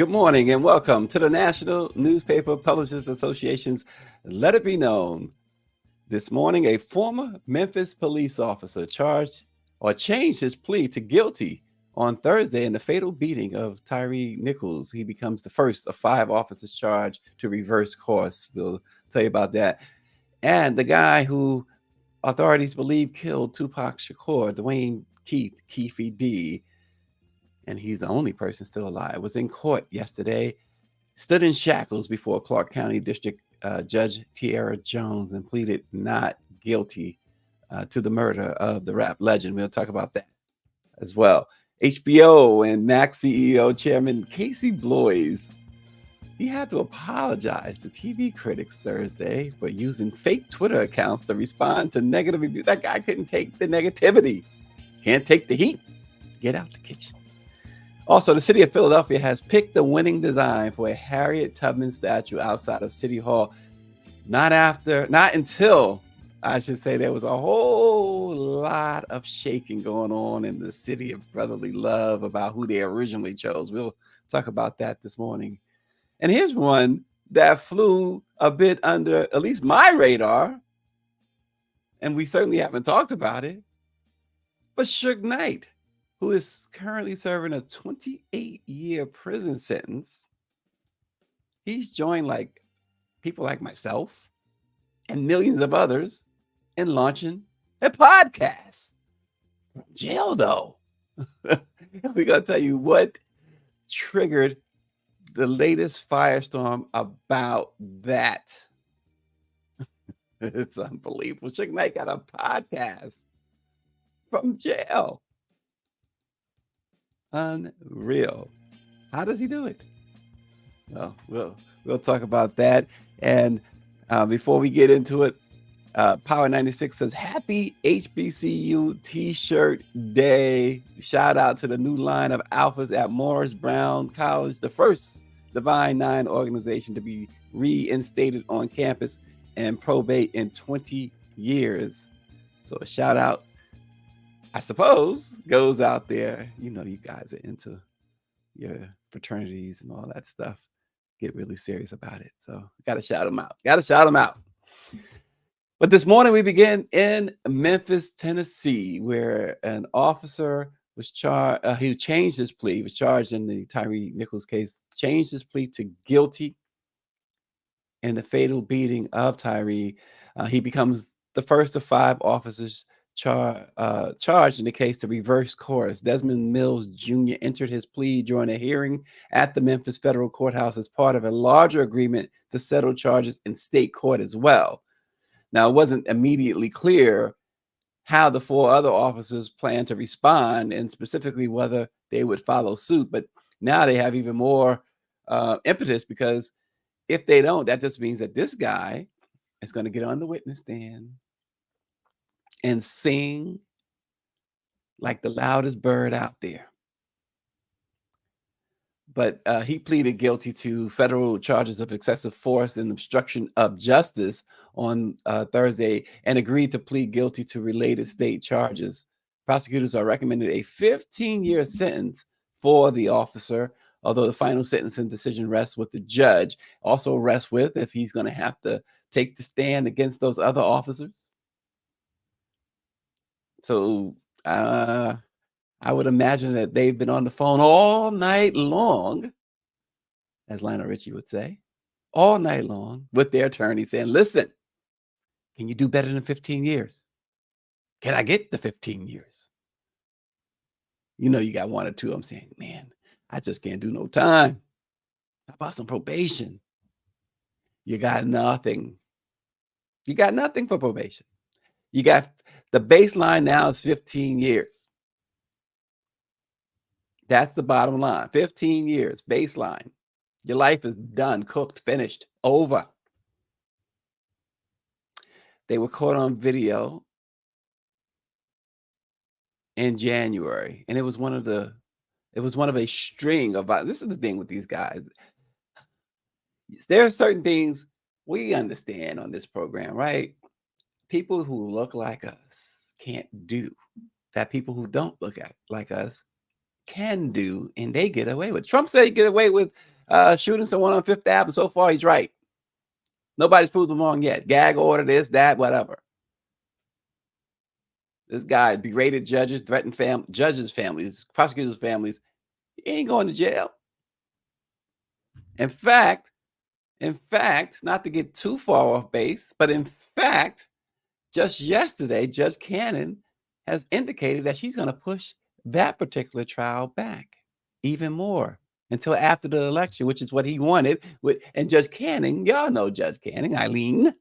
Good morning and welcome to the National Newspaper Publishers Association's Let It Be Known. This morning, a former Memphis police officer changed his plea to guilty on Thursday in the fatal beating of Tyre Nichols. He becomes the first of 5 officers charged to reverse course. We'll tell you about that. And the guy who authorities believe killed Tupac Shakur, Duane Keith D, and he's the only person still alive, was in court yesterday, stood in shackles before Clark County District Judge Tyre Jones and pleaded not guilty to the murder of the rap legend. We'll talk about that as well. HBO and Max CEO Chairman Casey Bloys, he had to apologize to TV critics Thursday for using fake Twitter accounts to respond to negative reviews. That guy couldn't take the negativity, can't take the heat. Get out the kitchen. Also, the city of Philadelphia has picked the winning design for a Harriet Tubman statue outside of City Hall. Not until, I should say, there was a whole lot of shaking going on in the city of brotherly love about who they originally chose. We'll talk about that this morning. And here's one that flew a bit under at least my radar, and we certainly haven't talked about it, but Suge Knight, who is currently serving a 28-year prison sentence, he's joined people like myself and millions of others in launching a podcast from jail, though. We're going to tell you what triggered the latest firestorm about that. It's unbelievable. Suge Knight got a podcast from jail. Unreal. How does he do it? Well, we'll talk about that. And before we get into it, Power 96 says happy HBCU T-shirt day. Shout out to the new line of alphas at Morris Brown College, the first Divine Nine organization to be reinstated on campus and probate in 20 years. So a shout out, I suppose, goes out there. You know, you guys are into your fraternities and all that stuff. Get really serious about it. So got to shout them out. But this morning we begin in Memphis, Tennessee, where an officer was charged. He changed his plea. He was charged in the Tyre Nichols case, changed his plea to guilty in the fatal beating of Tyre. He becomes the first of 5 officers charged in the case to reverse course. Desmond Mills Jr. entered his plea during a hearing at the Memphis Federal Courthouse as part of a larger agreement to settle charges in state court as well. Now, it wasn't immediately clear how the 4 other officers plan to respond and specifically whether they would follow suit. But now they have even more impetus, because if they don't, that just means that this guy is going to get on the witness stand and sing like the loudest bird out there. But he pleaded guilty to federal charges of excessive force and obstruction of justice on Thursday and agreed to plead guilty to related state charges. Prosecutors are recommending a 15-year sentence for the officer, although the final sentencing decision rests with the judge. Also rests with if he's going to have to take the stand against those other officers. So I would imagine that they've been on the phone all night long, as Lionel Richie would say, all night long with their attorney saying, listen, can you do better than 15 years? Can I get the 15 years? You know, you got 1 or 2 of them saying, man, I just can't do no time. How about some probation? You got nothing. You got nothing for probation. You got the baseline now is 15 years. That's the bottom line. 15 years, baseline. Your life is done, cooked, finished, over. They were caught on video in January, and it was one of a string of, this is the thing with these guys. There are certain things we understand on this program, right? People who look like us can't do that. People who don't look like us can do, and they get away with. Trump said he get away with shooting someone on Fifth Avenue. So far, he's right. Nobody's proved him wrong yet. Gag order, this, that, whatever. This guy berated judges, threatened judges' families, prosecutors' families. He ain't going to jail. In fact, not to get too far off base, but in fact, just yesterday, Judge Cannon has indicated that she's going to push that particular trial back even more until after the election, which is what he wanted. And Judge Cannon, y'all know Judge Cannon, Eileen.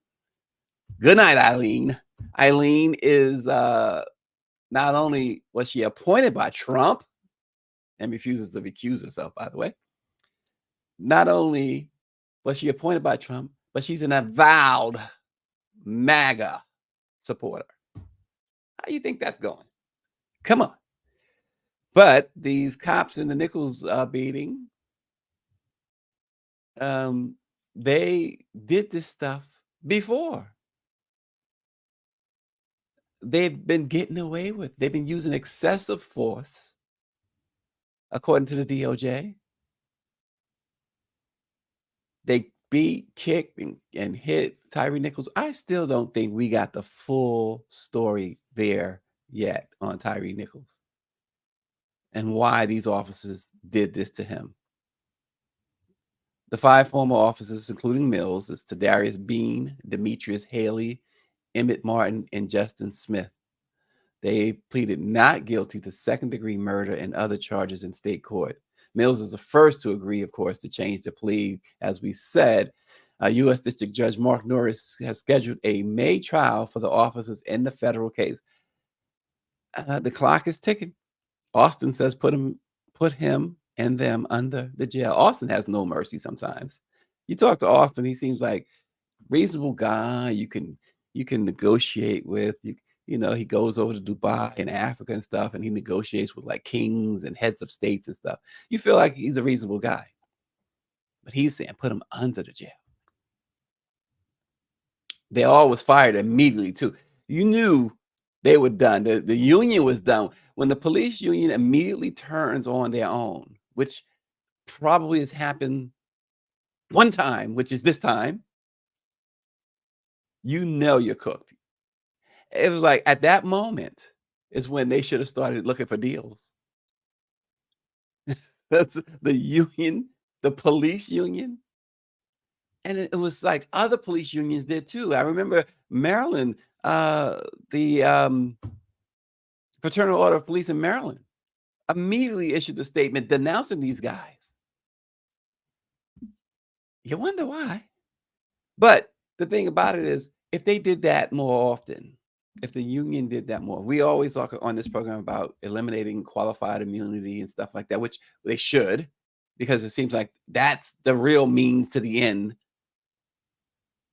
Good night, Eileen. Eileen is not only was she appointed by Trump and refuses to recuse herself, by the way. Not only was she appointed by Trump, but she's an avowed MAGA supporter. How do you think that's going? Come on. But these cops in the Nichols beating, they did this stuff before. They've been getting away with. They've been using excessive force, according to the DOJ. They beat, kicked, and hit Tyre Nichols. I still don't think we got the full story there yet on Tyre Nichols and why these officers did this to him. The 5 former officers, including Mills, is Tadarius Bean, Demetrius Haley, Emmett Martin, and Justin Smith. They pleaded not guilty to second-degree murder and other charges in state court. Mills is the first to agree, of course, to change the plea. As we said, U.S. District Judge Mark Norris has scheduled a May trial for the officers in the federal case. The clock is ticking. Austin says put him and them under the jail. Austin has no mercy sometimes. You talk to Austin, he seems like reasonable guy you can negotiate with. You know, he goes over to Dubai and Africa and stuff, and he negotiates with like kings and heads of states and stuff. You feel like he's a reasonable guy. But he's saying put him under the jail. They all was fired immediately, too. You knew they were done. The union was done. When the police union immediately turns on their own, which probably has happened one time, which is this time, you know you're cooked. It was like at that moment is when they should have started looking for deals. That's the union, the police union. And it was like other police unions did too. I remember Maryland, the Fraternal Order of Police in Maryland immediately issued a statement denouncing these guys. You wonder why. But the thing about it is, if they did that more often, if the union did that more, we always talk on this program about eliminating qualified immunity and stuff like that, which they should, because it seems like that's the real means to the end.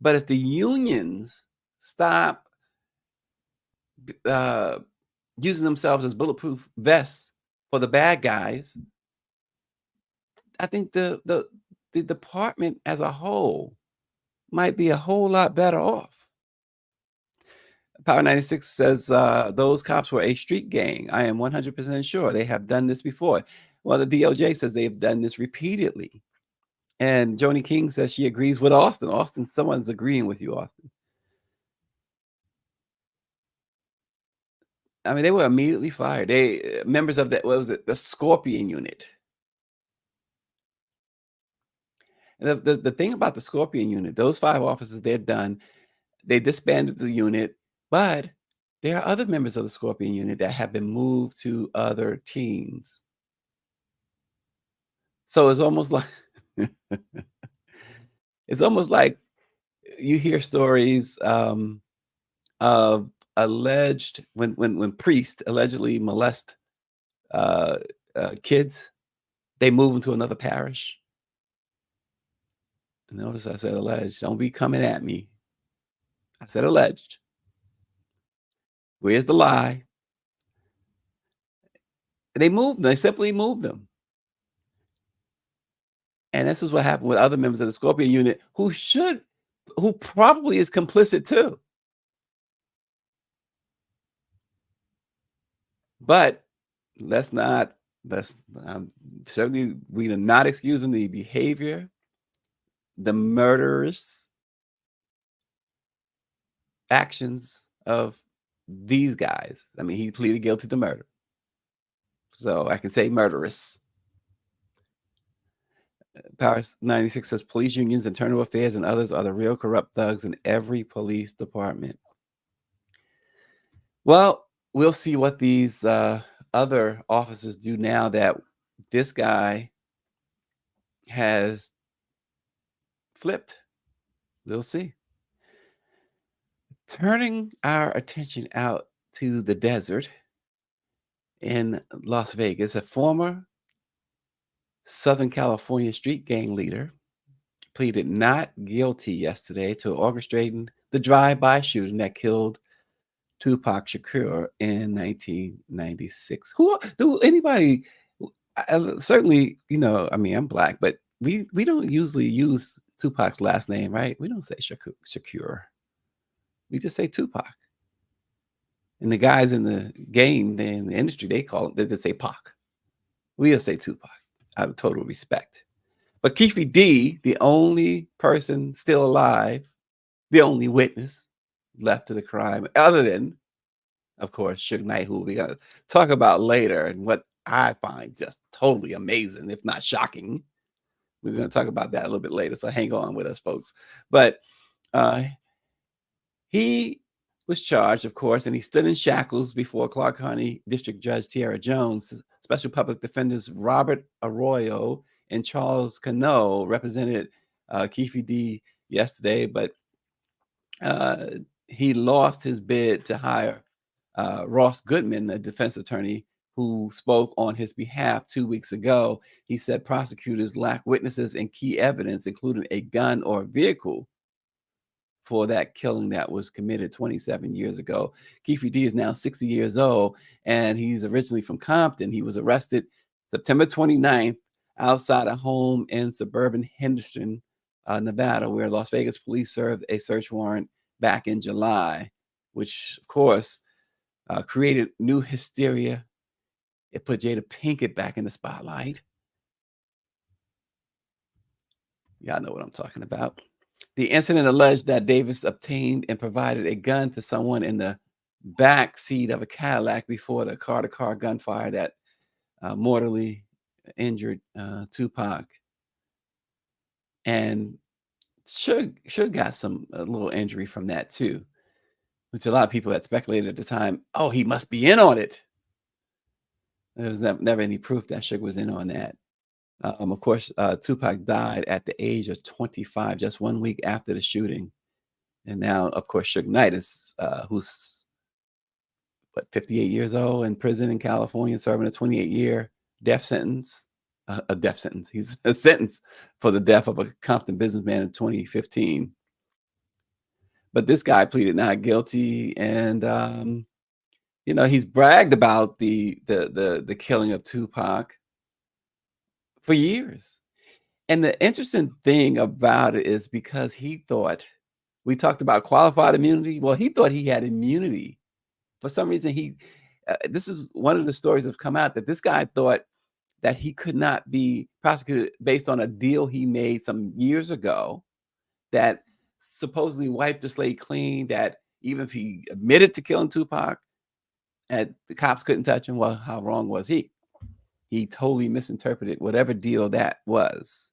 But if the unions stop using themselves as bulletproof vests for the bad guys, I think the department as a whole might be a whole lot better off. Power 96 says those cops were a street gang. I am 100% sure they have done this before. Well, the DOJ says they've done this repeatedly. And Joni King says she agrees with Austin. Austin, someone's agreeing with you, Austin. I mean, they were immediately fired. They members of the Scorpion unit. The thing about the Scorpion unit, those 5 officers, they're done. They disbanded the unit, but there are other members of the Scorpion unit that have been moved to other teams. So it's almost like you hear stories of alleged when priests allegedly molest kids, they move them to another parish. And notice I said alleged. Don't be coming at me. I said alleged. Where's the lie? They moved them. They simply moved them. And this is what happened with other members of the Scorpion unit who probably is complicit too. But let's not That's certainly we are not excusing the behavior, the murderous actions of these guys. I mean, he pleaded guilty to murder, so I can say murderous. Power 96 says police unions, internal affairs, and others are the real corrupt thugs in every police department. Well, we'll see what these other officers do now that this guy has flipped. We'll see. Turning our attention out to the desert in Las Vegas, a former Southern California street gang leader pleaded not guilty yesterday to orchestrating the drive-by shooting that killed Tupac Shakur in 1996. Who do anybody? Certainly, I mean, I'm black, but we don't usually use Tupac's last name, right? We don't say Shakur. We just say Tupac. And the guys in the game, in the industry, they just say Pac. We just say Tupac out of total respect. But Keefe D, the only person still alive, the only witness left to the crime, other than, of course, Suge Knight, who we're gonna talk about later, and what I find just totally amazing, if not shocking. We're gonna talk about that a little bit later, so hang on with us, folks. But he was charged, of course, and he stood in shackles before Clark County District Judge Tierra Jones. Special Public Defenders Robert Arroyo and Charles Cano represented Keefe D yesterday, but he lost his bid to hire Ross Goodman, a defense attorney, who spoke on his behalf 2 weeks ago. He said prosecutors lack witnesses and key evidence, including a gun or vehicle, for that killing that was committed 27 years ago. Keefe D is now 60 years old, and he's originally from Compton. He was arrested September 29th outside a home in suburban Henderson, Nevada, where Las Vegas police served a search warrant back in July, which, of course, created new hysteria. It put Jada Pinkett back in the spotlight. Y'all know what I'm talking about. The incident alleged that Davis obtained and provided a gun to someone in the back seat of a Cadillac before the car-to-car gunfire that mortally injured Tupac. And Suge got a little injury from that too, which a lot of people had speculated at the time, oh, he must be in on it. There was never any proof that Suge was in on that. Of course, Tupac died at the age of 25, just 1 week after the shooting. And now, of course, Suge Knight is who's 58 years old in prison in California, serving a 28-year death sentence. A death sentence. He's a sentence for the death of a Compton businessman in 2015. But this guy pleaded not guilty, and he's bragged about the killing of Tupac for years. And the interesting thing about it is because he thought, we talked about qualified immunity. Well, he thought he had immunity. For some reason, this is one of the stories that have come out, that this guy thought that he could not be prosecuted based on a deal he made some years ago that supposedly wiped the slate clean, that even if he admitted to killing Tupac, and the cops couldn't touch him. Well, how wrong was he? He totally misinterpreted whatever deal that was.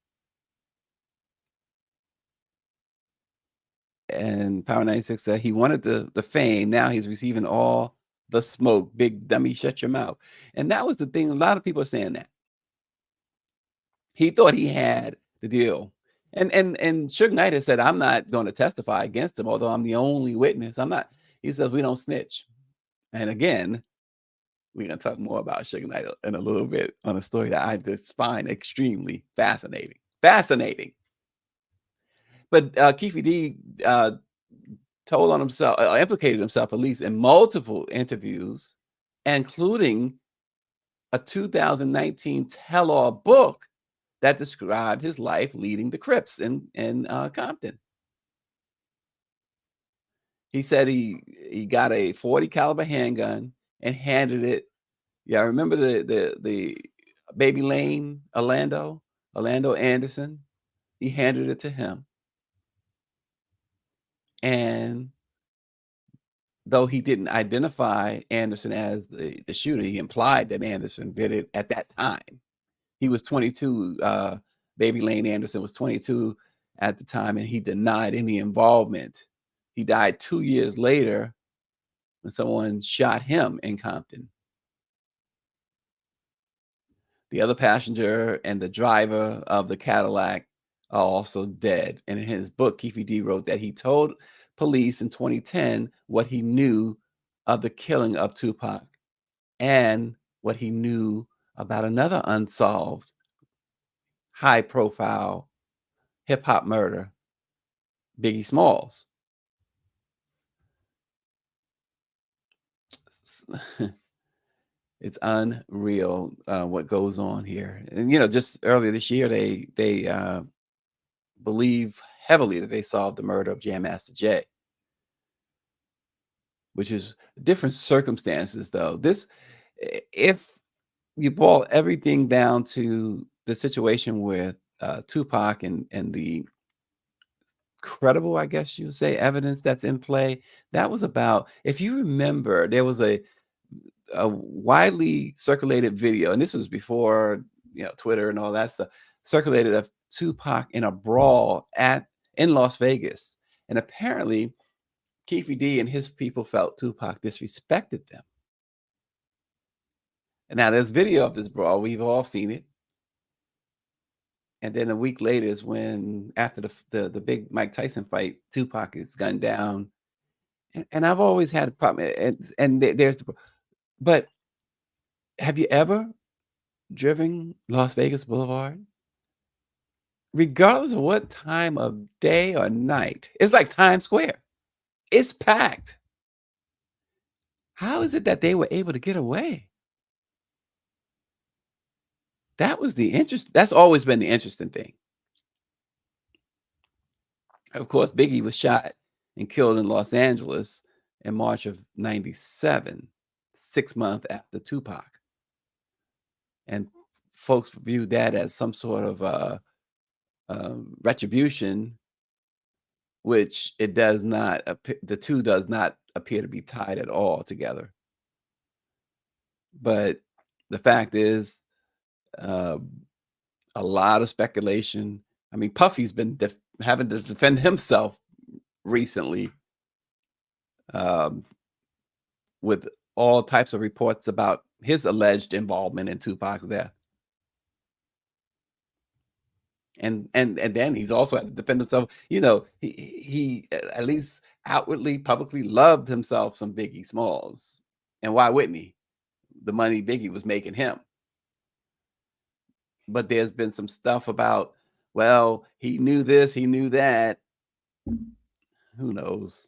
And Power 96 said he wanted the fame. Now he's receiving all the smoke. Big dummy, shut your mouth. And that was the thing. A lot of people are saying that. He thought he had the deal. And Suge Knight has said, I'm not going to testify against him, although I'm the only witness. I'm not. He says, we don't snitch. And again, we're going to talk more about Suge Knight in a little bit on a story that I just find extremely fascinating. Fascinating. But Keefe D told on himself, implicated himself at least in multiple interviews, including a 2019 tell-all book that described his life leading the Crips in Compton. He said he got a .40 caliber handgun and handed it. Yeah, I remember the Baby Lane, Orlando Anderson. He handed it to him. And though he didn't identify Anderson as the shooter, he implied that Anderson did it at that time. He was 22. Baby Lane Anderson was 22 at the time, and he denied any involvement. He died 2 years later when someone shot him in Compton. The other passenger and the driver of the Cadillac are also dead. And in his book, Keefe D wrote that he told police in 2010 what he knew of the killing of Tupac and what he knew about another unsolved, high profile hip hop murder, Biggie Smalls. It's unreal what goes on here. And just earlier this year, they believe heavily that they solved the murder of Jam Master Jay, which is different circumstances, though. If you boil everything down to the situation with Tupac and the credible, I guess you would say, evidence that's in play, that was about, if you remember, there was a widely circulated video, and this was before Twitter and all that stuff, circulated of Tupac in a brawl in Las Vegas, and apparently Keefe D and his people felt Tupac disrespected them. And now there's video of this brawl. We've all seen it. And then a week later is when, after the big Mike Tyson fight, Tupac is gunned down. And I've always had a problem. But have you ever driven Las Vegas Boulevard? Regardless of what time of day or night, it's like Times Square. It's packed. How is it that they were able to get away? That's always been the interesting thing. Of course, Biggie was shot and killed in Los Angeles in March of '97, 6 months after Tupac. And folks viewed that as some sort of retribution, which it does not. The two does not appear to be tied at all together. But the fact is, a lot of speculation. I mean, Puffy's been having to defend himself recently, with all types of reports about his alleged involvement in Tupac's death. And then he's also had to defend himself. He at least outwardly, publicly loved himself some Biggie Smalls. And why wouldn't he? The money Biggie was making him. But there's been some stuff about, well, he knew this, he knew that. Who knows?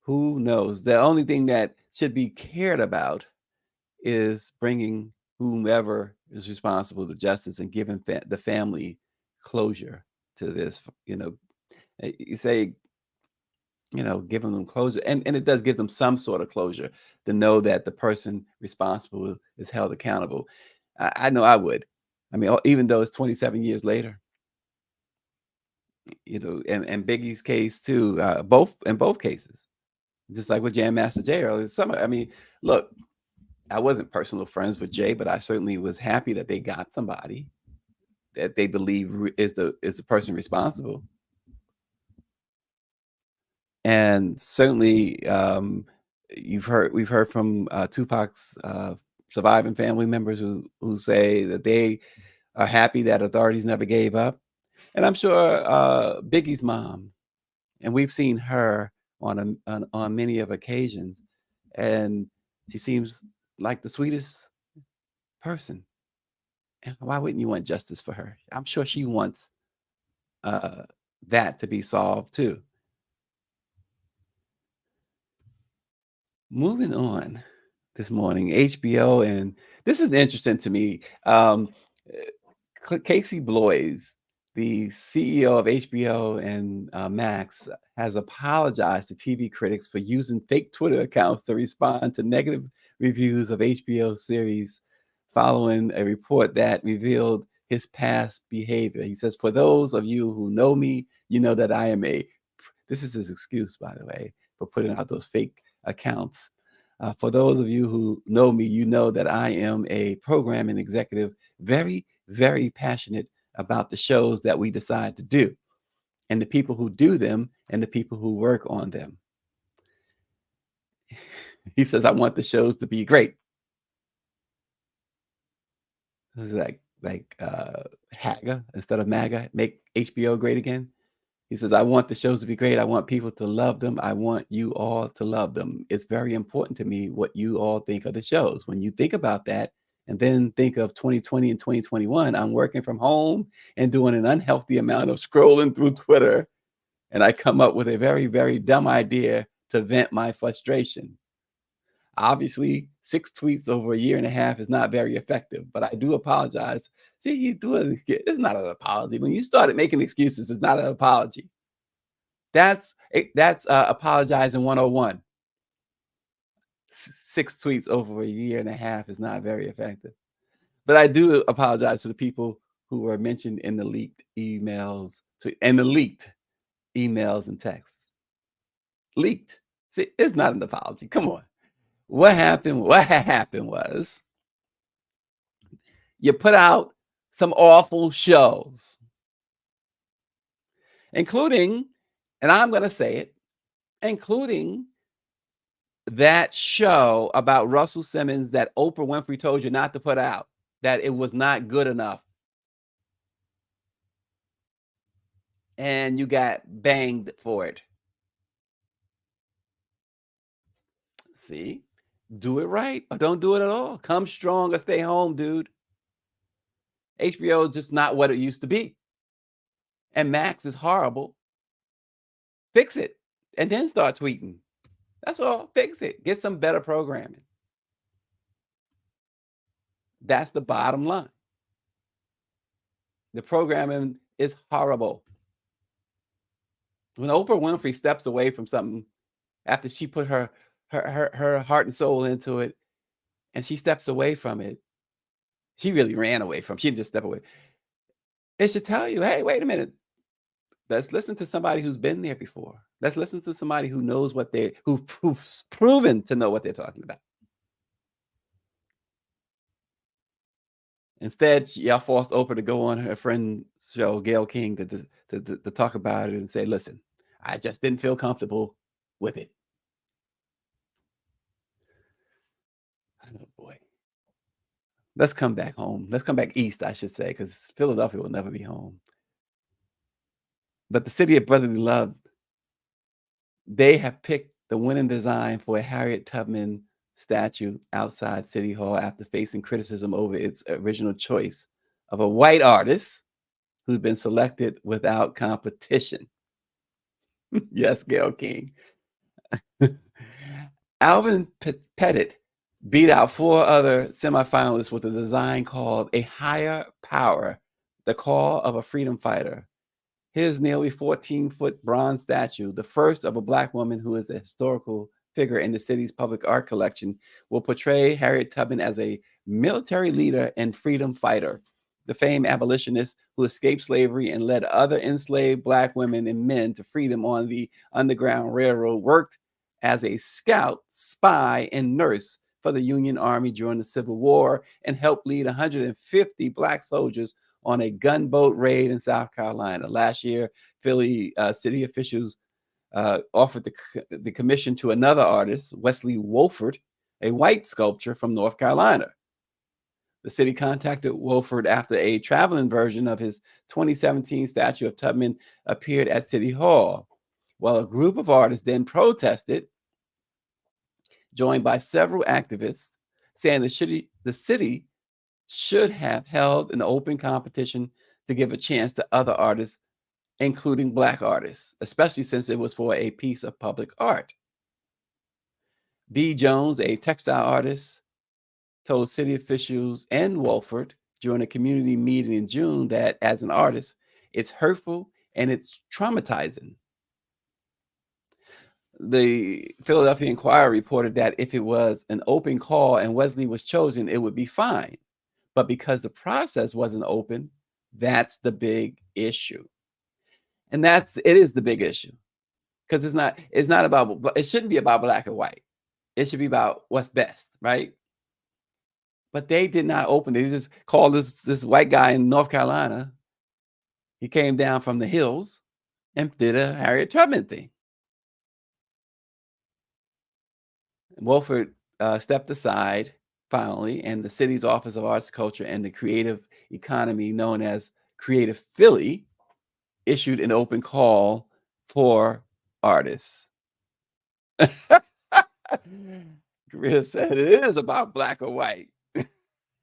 Who knows? The only thing that should be cared about is bringing whomever is responsible to justice and giving the family closure to this. You say, giving them closure, and it does give them some sort of closure to know that the person responsible is held accountable. I know I would. I mean, even though it's 27 years later, and Biggie's case too, in both cases, just like with Jam Master Jay earlier this summer. I mean, look, I wasn't personal friends with Jay, but I certainly was happy that they got somebody that they believe is the person responsible. And certainly, we've heard from Tupac's surviving family members who say that they are happy that authorities never gave up. And I'm sure Biggie's mom, and we've seen her on many of occasions, and she seems like the sweetest person. And why wouldn't you want justice for her? I'm sure she wants that to be solved too. Moving on this morning, HBO, and this is interesting to me. Casey Bloys, the CEO of HBO and Max, has apologized to TV critics for using fake Twitter accounts to respond to negative reviews of HBO series following a report that revealed his past behavior. He says, "For those of you who know me, you know that I am a," this is his excuse, by the way, for putting out those fake accounts. For those of you who know me, you know that I am a programming executive, very, very passionate about the shows that we decide to do and the people who do them and the people who work on them. He says, "I want the shows to be great." This is like HAGA instead of MAGA, make HBO great again. He says, "I want the shows to be great. I want people to love them. I want you all to love them. It's very important to me what you all think of the shows." When you think about that and then think of 2020 and 2021, I'm working from home and doing an unhealthy amount of scrolling through Twitter, and I come up with a very, very dumb idea to vent my frustration. Obviously, 6 tweets over a year and a half is not very effective, but I do apologize. See, you do it's not an apology. When you started making excuses, it's not an apology. That's apologizing 101. 6 tweets over a year and a half is not very effective. But I do apologize to the people who were mentioned in the leaked emails and the leaked emails and texts. Leaked. See, it's not an apology. Come on. What happened? What happened was you put out some awful shows, including, and I'm going to say it, including that show about Russell Simmons that Oprah Winfrey told you not to put out, that it was not good enough. And you got banged for it. See? Do it right or don't do it at all. Come strong or stay home, dude. HBO is just not what it used to be. And Max is horrible. Fix it and then start tweeting. That's all. Fix it. Get some better programming. That's the bottom line. The programming is horrible. When Oprah Winfrey steps away from something after she put her heart and soul into it, and she steps away from it, she really ran away from. She didn't just step away. It should tell you, hey, wait a minute. Let's listen to somebody who's been there before. Let's listen to somebody who knows who's proven to know what they're talking about. Instead, y'all forced Oprah to go on her friend's show, Gayle King, to talk about it and say, listen, I just didn't feel comfortable with it. Oh, boy. Let's come back home. Let's come back east, I should say, because Philadelphia will never be home. But the city of brotherly love, they have picked the winning design for a Harriet Tubman statue outside City Hall after facing criticism over its original choice of a white artist who's been selected without competition. Yes, Gayle King. Alvin Pettit beat out 4 other semifinalists with a design called A Higher Power, the Call of a Freedom Fighter. His nearly 14-foot bronze statue, the first of a Black woman who is a historical figure in the city's public art collection, will portray Harriet Tubman as a military leader and freedom fighter. The famed abolitionist who escaped slavery and led other enslaved Black women and men to freedom on the Underground Railroad worked as a scout, spy, and nurse for the Union Army during the Civil War and helped lead 150 Black soldiers on a gunboat raid in South Carolina. Last year, Philly city officials offered the commission to another artist, Wesley Wolford, a white sculptor from North Carolina. The city contacted Wolford after a traveling version of his 2017 statue of Tubman appeared at City Hall. While a group of artists then protested, joined by several activists, saying the city should have held an open competition to give a chance to other artists, including Black artists, especially since it was for a piece of public art. D. Jones, a textile artist, told city officials and Wolford during a community meeting in June that as an artist, it's hurtful and it's traumatizing. The Philadelphia Inquirer reported that if it was an open call and Wesley was chosen, it would be fine. But because the process wasn't open, that's the big issue. And it is the big issue because it's not about, it shouldn't be about black and white. It should be about what's best, right? But they did not open it. They just called this white guy in North Carolina. He came down from the hills and did a Harriet Tubman thing. Wolford stepped aside finally, and the city's Office of Arts, Culture, and the Creative Economy, known as Creative Philly, issued an open call for artists. Greer said it is about black or white.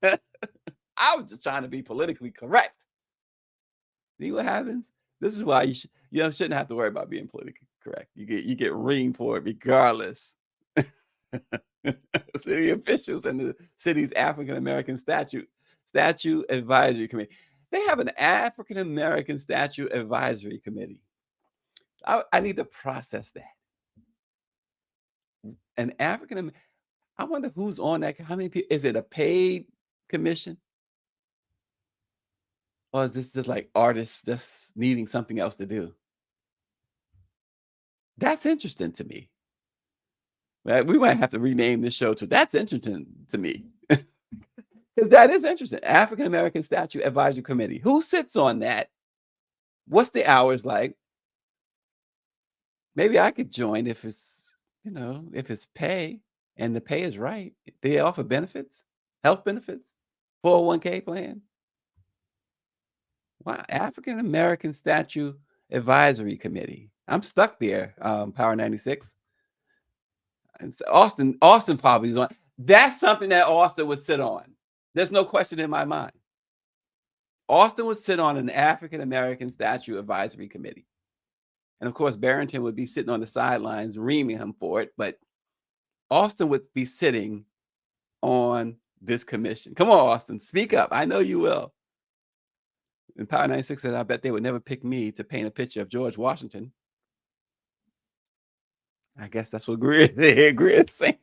I was just trying to be politically correct. See what happens? This is why you shouldn't have to worry about being politically correct. You get reamed for it regardless. City officials and the city's African American Statute Advisory Committee. They have an African American Statute Advisory Committee. I need to process that. An African, I wonder who's on that. How many people? Is it a paid commission? Or is this just like artists just needing something else to do? That's interesting to me. We might have to rename this show to That's Interesting to Me. Because that is interesting. African American Statute Advisory Committee. Who sits on that? What's the hours like? Maybe I could join if it's pay and the pay is right. They offer benefits, health benefits, 401k plan. Wow, African American Statute Advisory Committee. I'm stuck there. Power 96. And so Austin probably is on. That's something that Austin would sit on. There's no question in my mind. Austin would sit on an African American Statute Advisory Committee. And of course, Barrington would be sitting on the sidelines reaming him for it. But Austin would be sitting on this commission. Come on, Austin, speak up. I know you will. And Power 96 said, I bet they would never pick me to paint a picture of George Washington. I guess that's what Greer is saying.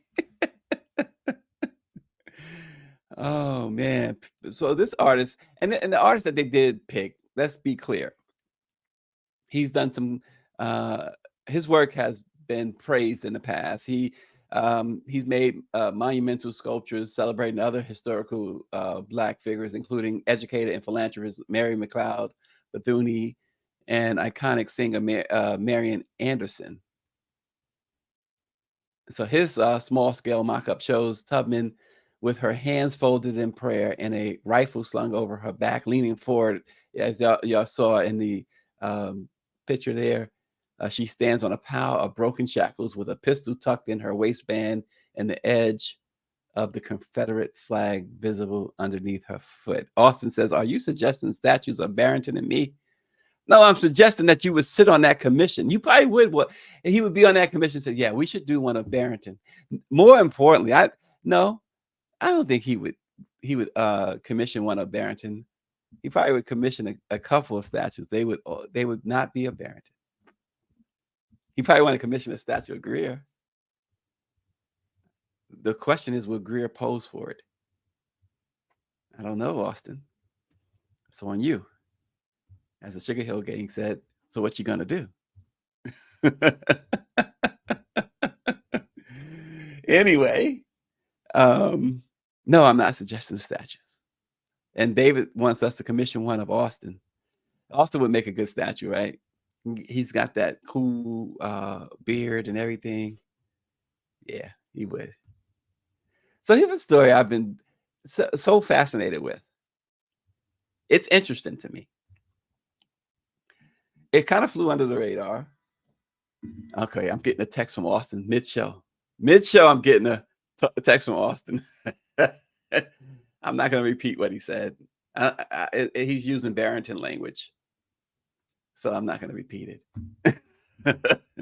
Oh, man. So this artist, and the artist that they did pick, let's be clear. He's done some, his work has been praised in the past. He's made monumental sculptures celebrating other historical Black figures, including educator and philanthropist Mary McLeod Bethune and iconic singer Marian Anderson. So his small-scale mock-up shows Tubman with her hands folded in prayer and a rifle slung over her back, leaning forward, as y'all saw in the picture there. She stands on a pile of broken shackles with a pistol tucked in her waistband and the edge of the Confederate flag visible underneath her foot. Austin says, are you suggesting statues of Barrington and me? No, I'm suggesting that you would sit on that commission. You probably would. And he would be on that commission and say, yeah, we should do one of Barrington. More importantly, I don't think he would commission one of Barrington. He probably would commission a couple of statues. They would not be of Barrington. He probably want to commission a statue of Greer. The question is, will Greer pose for it? I don't know, Austin. It's on you. As the Sugar Hill Gang said, so what you gonna do? Anyway, no, I'm not suggesting the statues. And David wants us to commission one of Austin. Austin would make a good statue, right? He's got that cool beard and everything. Yeah, he would. So here's a story I've been so fascinated with. It's interesting to me. It kind of flew under the radar. Okay, I'm getting a text from Austin mid-show. Mid-show, I'm getting a text from Austin. I'm not going to repeat what he said. He's using Barrington language. So I'm not going to repeat it.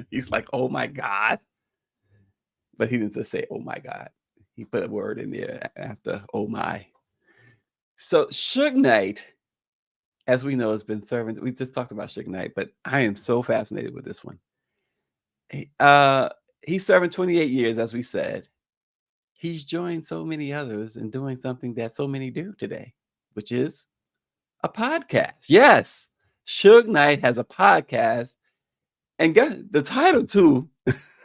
He's like, oh my God. But he didn't just say, oh my God. He put a word in there after, oh my. So Suge Knight, as we know, has been serving. We just talked about Suge Knight, but I am so fascinated with this one. He's serving 28 years, as we said. He's joined so many others in doing something that so many do today. which is a podcast. Yes, Suge Knight has a podcast, and get the title too.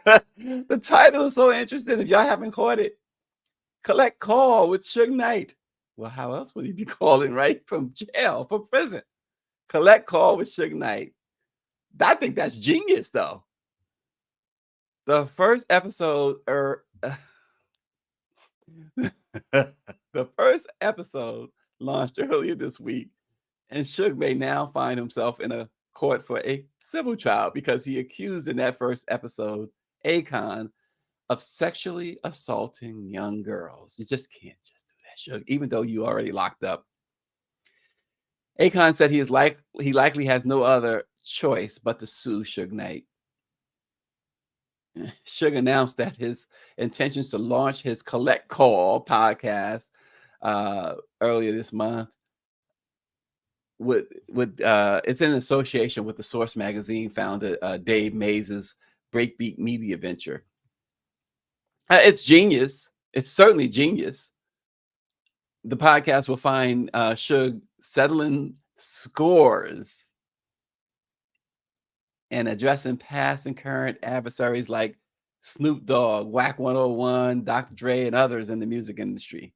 The title is so interesting. If y'all haven't caught it, Collect Call with Suge Knight. Well, how else would he be calling, right? From jail, from prison. Collect Call with Suge Knight. I think that's genius, though. The first episode, the first episode launched earlier this week, and Suge may now find himself in a court for a civil trial because he accused in that first episode Akon of sexually assaulting young girls. You just can't just do that, Suge, even though you already locked up. Akon said he likely has no other choice but to sue Suge Knight. Suge announced that his intentions to launch his Collect Call podcast earlier this month. It's in association with the Source magazine founder Dave Mays' Breakbeat Media venture. It's genius. It's certainly genius. The podcast will find Suge settling scores and addressing past and current adversaries like Snoop Dogg, Whack 101, Dr. Dre, and others in the music industry.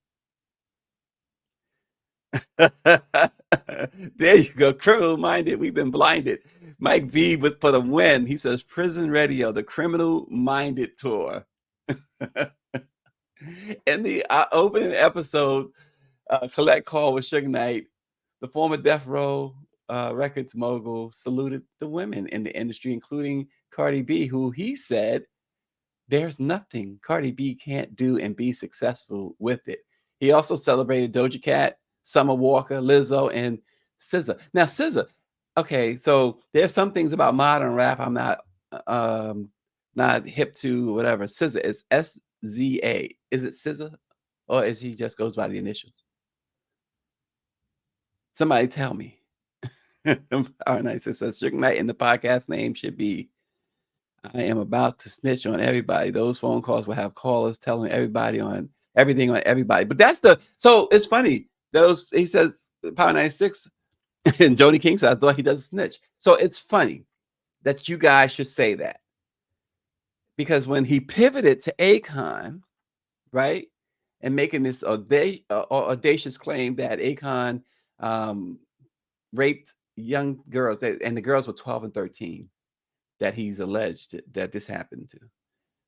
There you go. Criminal Minded. We've been blinded. Mike V for the win. He says Prison Radio, the Criminal Minded tour. In the opening episode, Collect Call with Suge Knight, the former Death Row Records mogul saluted the women in the industry, including Cardi B, who he said there's nothing Cardi B can't do and be successful with it. He also celebrated Doja Cat, Summer Walker, Lizzo, and SZA. Now, SZA, okay, so there's some things about modern rap I'm not hip to, whatever. SZA is SZA. Is it SZA, or is he just goes by the initials? Somebody tell me. All right, it says Suge Knight, and the podcast name should be I am about to snitch on everybody. Those phone calls will have callers telling everybody on everything on everybody. But so it's funny. He says Power 96 and Jody King said I thought he doesn't snitch. So it's funny that you guys should say that. Because when he pivoted to Akon, right, and making this audacious claim that Akon raped young girls, and the girls were 12 and 13, that he's alleged that this happened to.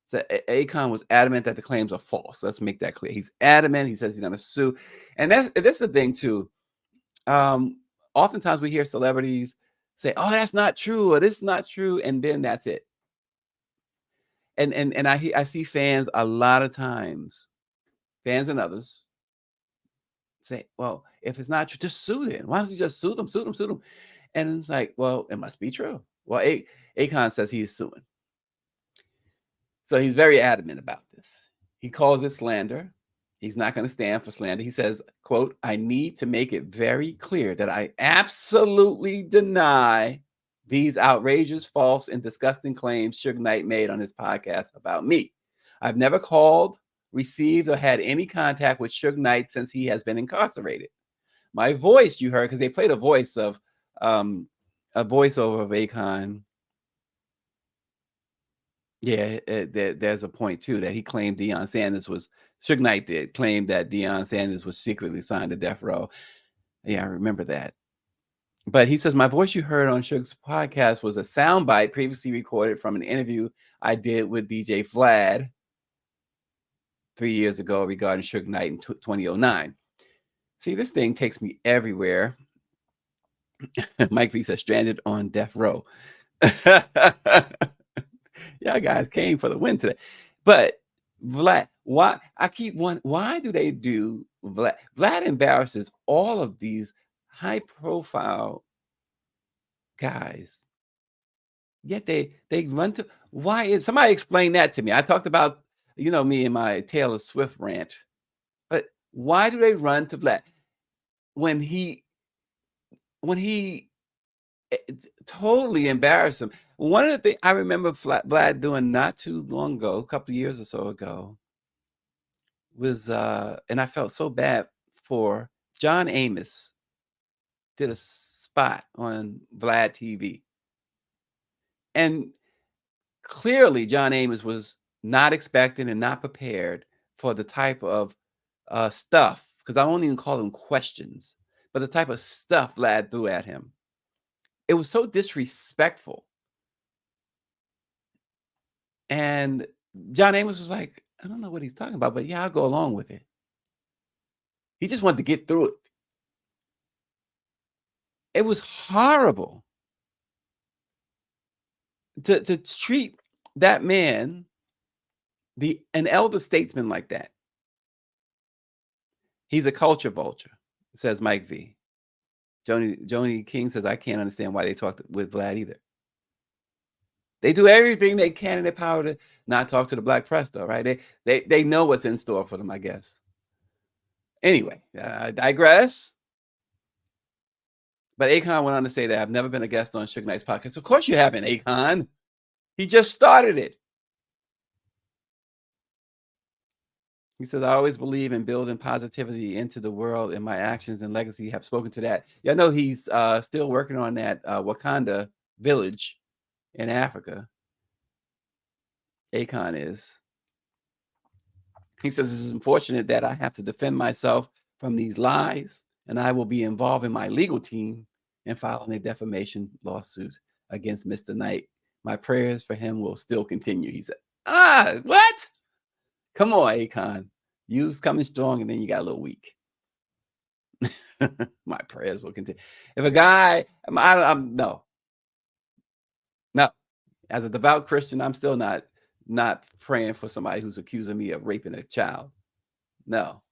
So Akon was adamant that the claims are false. Let's make that clear. He's adamant. He says he's going to sue. And that's the thing, too. Oftentimes we hear celebrities say, oh, that's not true, or this is not true, and then that's it. And I see fans a lot of times, fans and others, say, well, if it's not true, just sue them. Why don't you just sue them? And it's like, well, it must be true. Well, Akon says he is suing. So he's very adamant about this. He calls it slander. He's not going to stand for slander. He says, quote, I need to make it very clear that I absolutely deny these outrageous, false, and disgusting claims Suge Knight made on his podcast about me. I've never called, received, or had any contact with Suge Knight since he has been incarcerated. My voice, you heard, because they played a voiceover of Akon. Yeah, there's a point too that he claimed Deion Sanders Suge Knight did claim that Deion Sanders was secretly signed to death row. Yeah, I remember that. But he says, my voice you heard on Suge's podcast was a soundbite previously recorded from an interview I did with DJ Vlad 3 years ago regarding Suge Knight in 2009. See, this thing takes me everywhere. Mike V says, stranded on death row. Y'all guys came for the win today. But Vlad, why do they do Vlad? Vlad embarrasses all of these high profile guys. Yet they run to somebody explain that to me. I talked about, me and my Taylor Swift rant. But why do they run to Vlad when he totally embarrassed him? One of the things I remember Vlad doing not too long ago, a couple of years or so ago, was and I felt so bad for John Amos did a spot on Vlad TV. And clearly, John Amos was not expecting and not prepared for the type of stuff, because I won't even call them questions, but the type of stuff Vlad threw at him. It was so disrespectful. And John Amos was like, I don't know what he's talking about, but yeah, I'll go along with it. He just wanted to get through it. It was horrible to treat that man, an elder statesman, like that. He's a culture vulture, says Mike V. Joni King says, I can't understand why they talked with Vlad either. They do everything they can in their power to not talk to the black press, though, right? They know what's in store for them, I guess. Anyway, I digress. But Akon went on to say that I've never been a guest on Suge Knight's podcast. Of course you haven't, Akon. He just started it. He says, I always believe in building positivity into the world, and my actions and legacy have spoken to that. Yeah, I know he's still working on that Wakanda village in Africa. Akon is. He says, it's unfortunate that I have to defend myself from these lies, and I will be involving my legal team in filing a defamation lawsuit against Mr. Knight. My prayers for him will still continue. He said, what? Come on, Akon. You was coming strong, and then you got a little weak. My prayers will continue. If a guy, no. As a devout Christian, I'm still not praying for somebody who's accusing me of raping a child. No.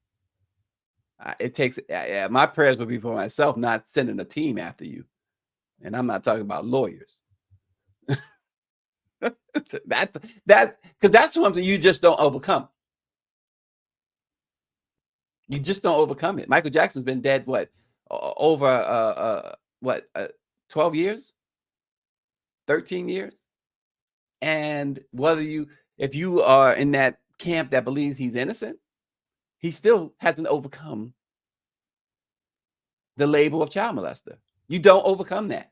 It takes, my prayers would be for myself, not sending a team after you. And I'm not talking about lawyers. Because that's something you just don't overcome. You just don't overcome it. Michael Jackson's been dead, over 12 years? 13 years? And if you are in that camp that believes he's innocent, he still hasn't overcome the label of child molester. You don't overcome that.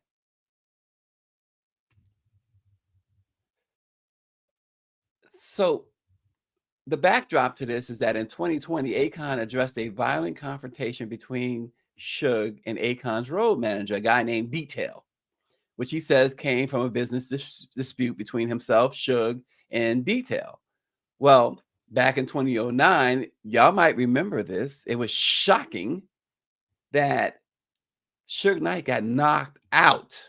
So the backdrop to this is that in 2020, Akon addressed a violent confrontation between Suge and Akon's road manager, a guy named Detail, which he says came from a business dispute between himself, Suge, and Detail. Well, back in 2009, y'all might remember this. It was shocking that Suge Knight got knocked out.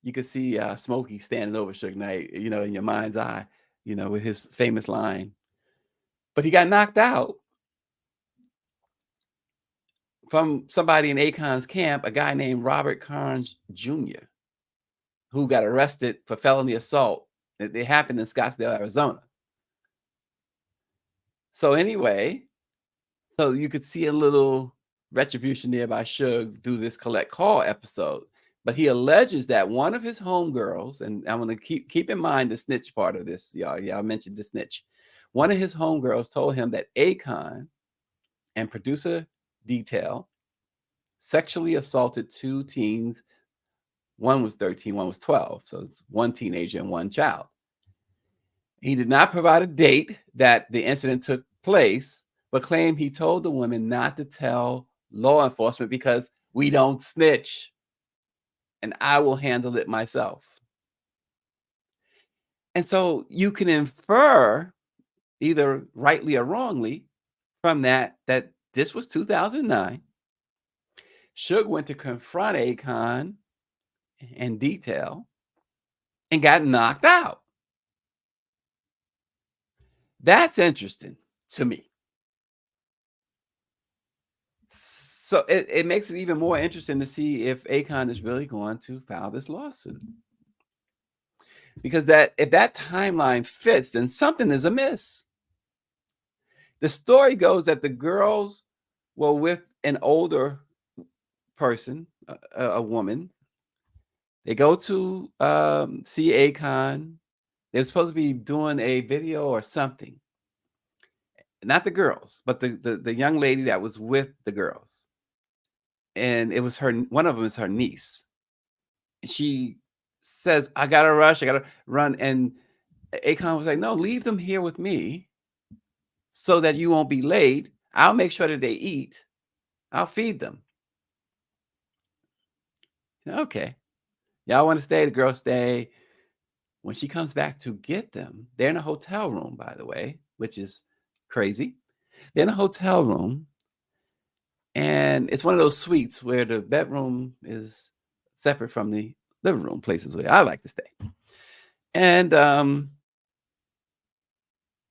You could see Smokey standing over Suge Knight, in your mind's eye, with his famous line. But he got knocked out from somebody in Akon's camp, a guy named Robert Carnes Jr., who got arrested for felony assault. It happened in Scottsdale, Arizona. So anyway, you could see a little retribution there by Suge through this collect call episode. But he alleges that one of his homegirls, and I'm going to keep in mind the snitch part of this, y'all. Yeah, I mentioned the snitch. One of his homegirls told him that Akon and producer Detail sexually assaulted two teens. One was 13, one was 12. So it's one teenager and one child. He did not provide a date that the incident took place, but claimed he told the women not to tell law enforcement because we don't snitch, and I will handle it myself. And so you can infer, either rightly or wrongly, from that this was 2009. Suge went to confront Akon and Detail and got knocked out. That's interesting to me. So it makes it even more interesting to see if Akon is really going to file this lawsuit. Because if that timeline fits, then something is amiss. The story goes that the girls were with an older person, a woman. They go to see Akon. They're supposed to be doing a video or something. not the girls, but the young lady that was with the girls. And it was her, one of them is her niece. She says, I gotta rush, I gotta run. And Akon was like, no, leave them here with me so that you won't be late. I'll make sure that they eat. I'll feed them. Okay. Y'all want to stay? The girls stay. When she comes back to get them, they're in a hotel room, by the way, which is crazy. They're in a hotel room, and it's one of those suites where the bedroom is separate from the living room, places where I like to stay. And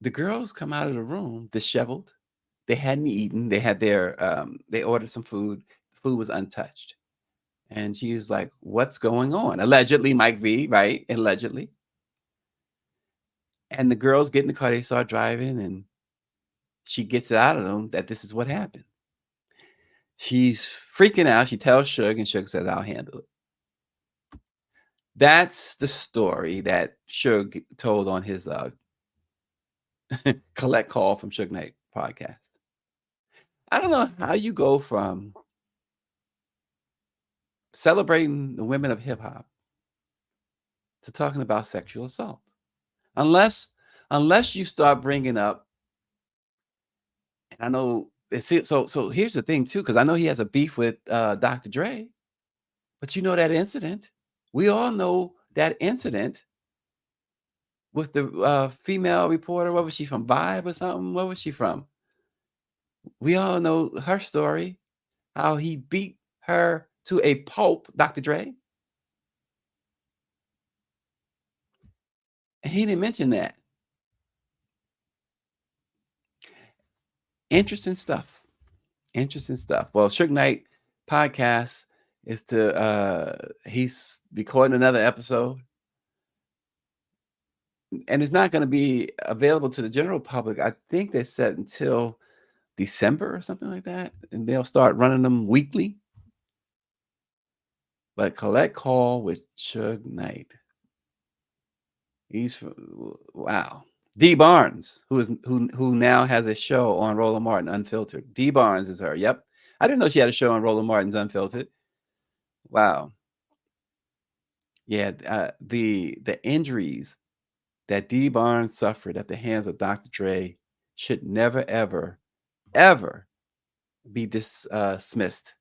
the girls come out of the room disheveled. They hadn't eaten. They had their they ordered some food. The food was untouched. And she was like, what's going on? Allegedly, Mike V, right? Allegedly. And the girls get in the car, they start driving, and she gets it out of them that this is what happened. She's freaking out. She tells Suge, and Suge says, I'll handle it. That's the story that Suge told on his collect call from Suge Knight podcast. I don't know how you go from celebrating the women of hip hop to talking about sexual assault, unless you start bringing up. And I know it's it. So here's the thing too, because I know he has a beef with Dr. Dre, but you know that incident. We all know that incident with the female reporter. What was she from? Vibe or something? What was she from? We all know her story. How he beat her to a pulp, Dr. Dre. And he didn't mention that. Interesting stuff. Interesting stuff. Well, Suge Knight podcast is he's recording another episode. And it's not going to be available to the general public. I think they said until December or something like that. And they'll start running them weekly. But collect call with Suge Knight. He's wow. D Barnes, who now has a show on Roland Martin Unfiltered. D Barnes is her. Yep. I didn't know she had a show on Roland Martin's Unfiltered. Wow. Yeah, the injuries that D Barnes suffered at the hands of Dr. Dre should never, ever, ever be dismissed.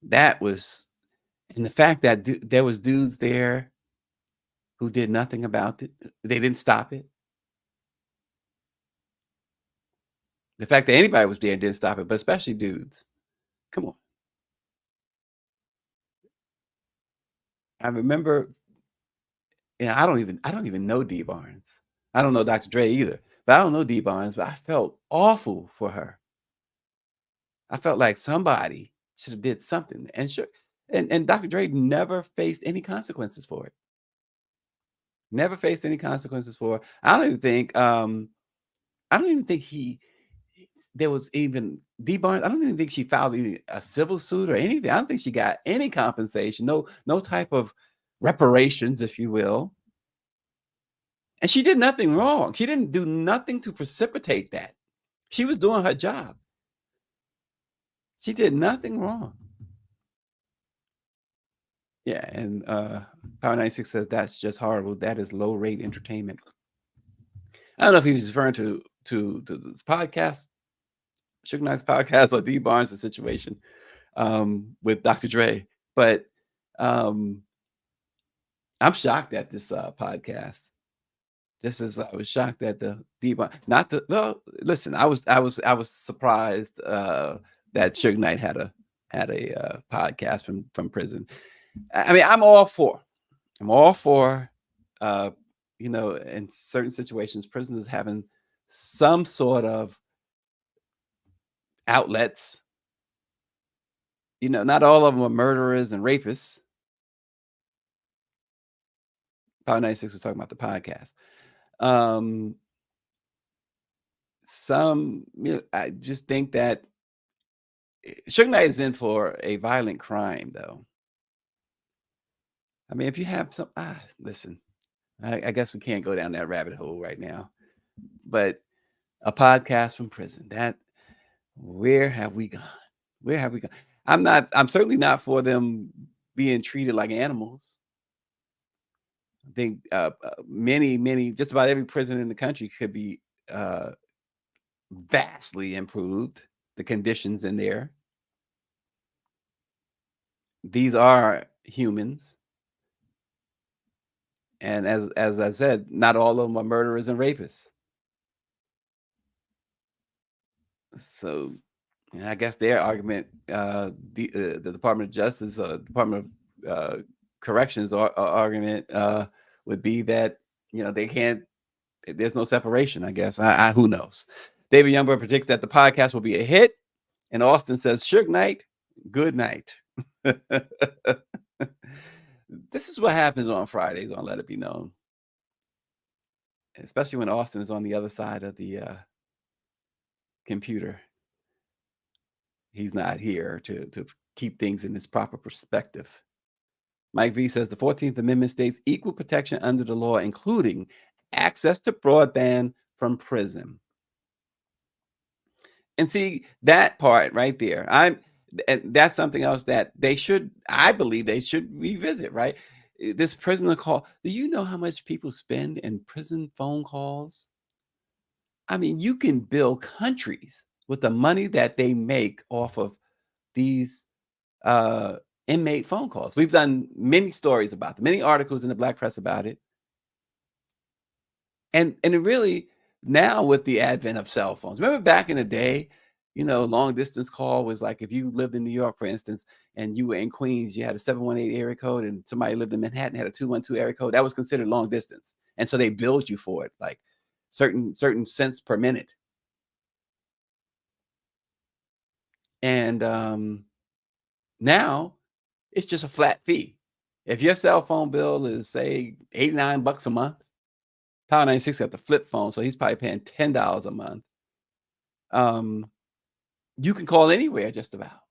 That was, and the fact that there was dudes there who did nothing about it. They didn't stop it. The fact that anybody was there and didn't stop it, but especially dudes. Come on. I remember, I don't even know D Barnes. I don't know Dr. Dre either, but I don't know D Barnes, but I felt awful for her. I felt like somebody should have did something. And sure, and Dr. Dre never faced any consequences for it. Never faced any consequences for it. I don't even think there was even D Barnes. I don't even think she filed a civil suit or anything. I don't think she got any compensation, no type of reparations, if you will. And she did nothing wrong. She didn't do nothing to precipitate that. She was doing her job. She did nothing wrong. Yeah, and Power 96 says that's just horrible. That is low rate entertainment. I don't know if he was referring to the podcast, Suge Knight's podcast, or D Barnes' situation with Dr. Dre. But I'm shocked at this podcast. Just as I was shocked at the D Barnes. Not the well, listen, I was surprised that Suge Knight had a podcast from prison. I mean, I'm all for in certain situations, prisoners having some sort of outlets. Not all of them are murderers and rapists. Power 96 was talking about the podcast. I just think that Suge Knight is in for a violent crime, though. I mean, if you have listen, I guess we can't go down that rabbit hole right now, but A podcast from prison. Where have we gone? Where have we gone? I'm certainly not for them being treated like animals. I think many, just about every prison in the country could be uh, vastly improved. The conditions in there. These are humans, and as I said, not all of them are murderers and rapists. So, I guess their argument, the Department of Justice, Department of Corrections argument would be that they can't. There's no separation. I guess. Who knows? David Youngberg predicts that the podcast will be a hit, and Austin says, "Suge Knight, good night." This is what happens on Fridays on Let It Be Known, especially when Austin is on the other side of the computer. He's not here to keep things in its proper perspective. Mike V says the 14th Amendment states equal protection under the law, including access to broadband from prison. And see that part right there. And that's something else that I believe they should revisit, right? This prisoner call. Do you know how much people spend in prison phone calls? I mean, you can build countries with the money that they make off of these inmate phone calls. We've done many stories about them, many articles in the Black press about it. And it really, now with the advent of cell phones, remember back in the day, long distance call was like if you lived in New York, for instance, and you were in Queens, you had a 718 area code, and somebody lived in Manhattan had a 212 area code. That was considered long distance, and so they billed you for it, like certain cents per minute. And now it's just a flat fee. If your cell phone bill is, say, $89 a month, Power 96 got the flip phone, so he's probably paying $10 a month. You can call anywhere, just about.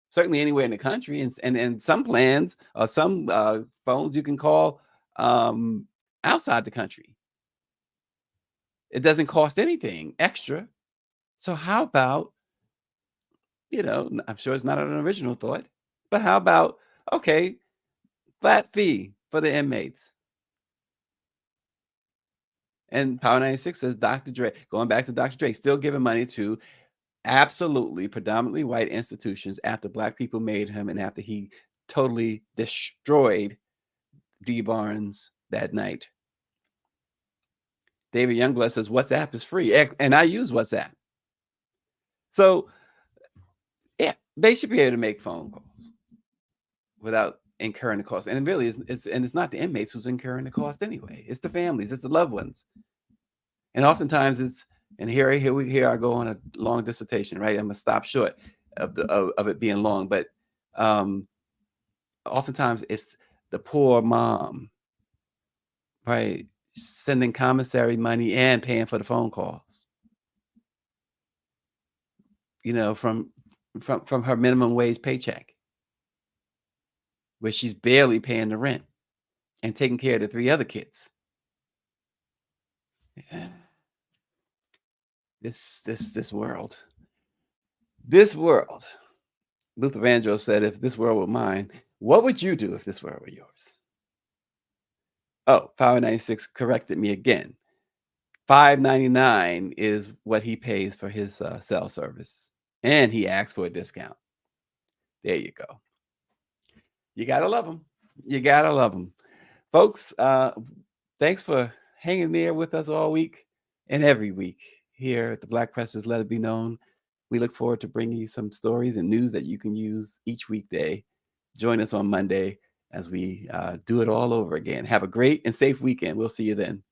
Certainly anywhere in the country, and some plans or some phones you can call outside the country. It doesn't cost anything extra. So how about, I'm sure it's not an original thought, but how about, okay, flat fee for the inmates? And Power 96 says Dr. Dre, going back to Dr. Dre, still giving money to absolutely predominantly white institutions after Black people made him and after he totally destroyed D. Barnes that night. David Youngblood says WhatsApp is free, and I use WhatsApp. So, yeah, they should be able to make phone calls without incurring the cost. And really, it's not the inmates who's incurring the cost anyway. It's the families, it's the loved ones. And oftentimes and here I go on a long dissertation, right? I'm gonna stop short of it being long, but oftentimes it's the poor mom, right, sending commissary money and paying for the phone calls, from her minimum wage paycheck, where she's barely paying the rent and taking care of the 3 other kids. Yeah. This world. Luther Vandross said, if this world were mine, what would you do if this world were yours? Oh, Power 96 corrected me again. $5.99 is what he pays for his cell service, and he asked for a discount. There you go. You gotta love them. You gotta love them, folks. Thanks for hanging there with us all week and every week here at the Black Press's Let It Be Known. We look forward to bringing you some stories and news that you can use each weekday. Join us on Monday as we do it all over again. Have a great and safe weekend. We'll see you then.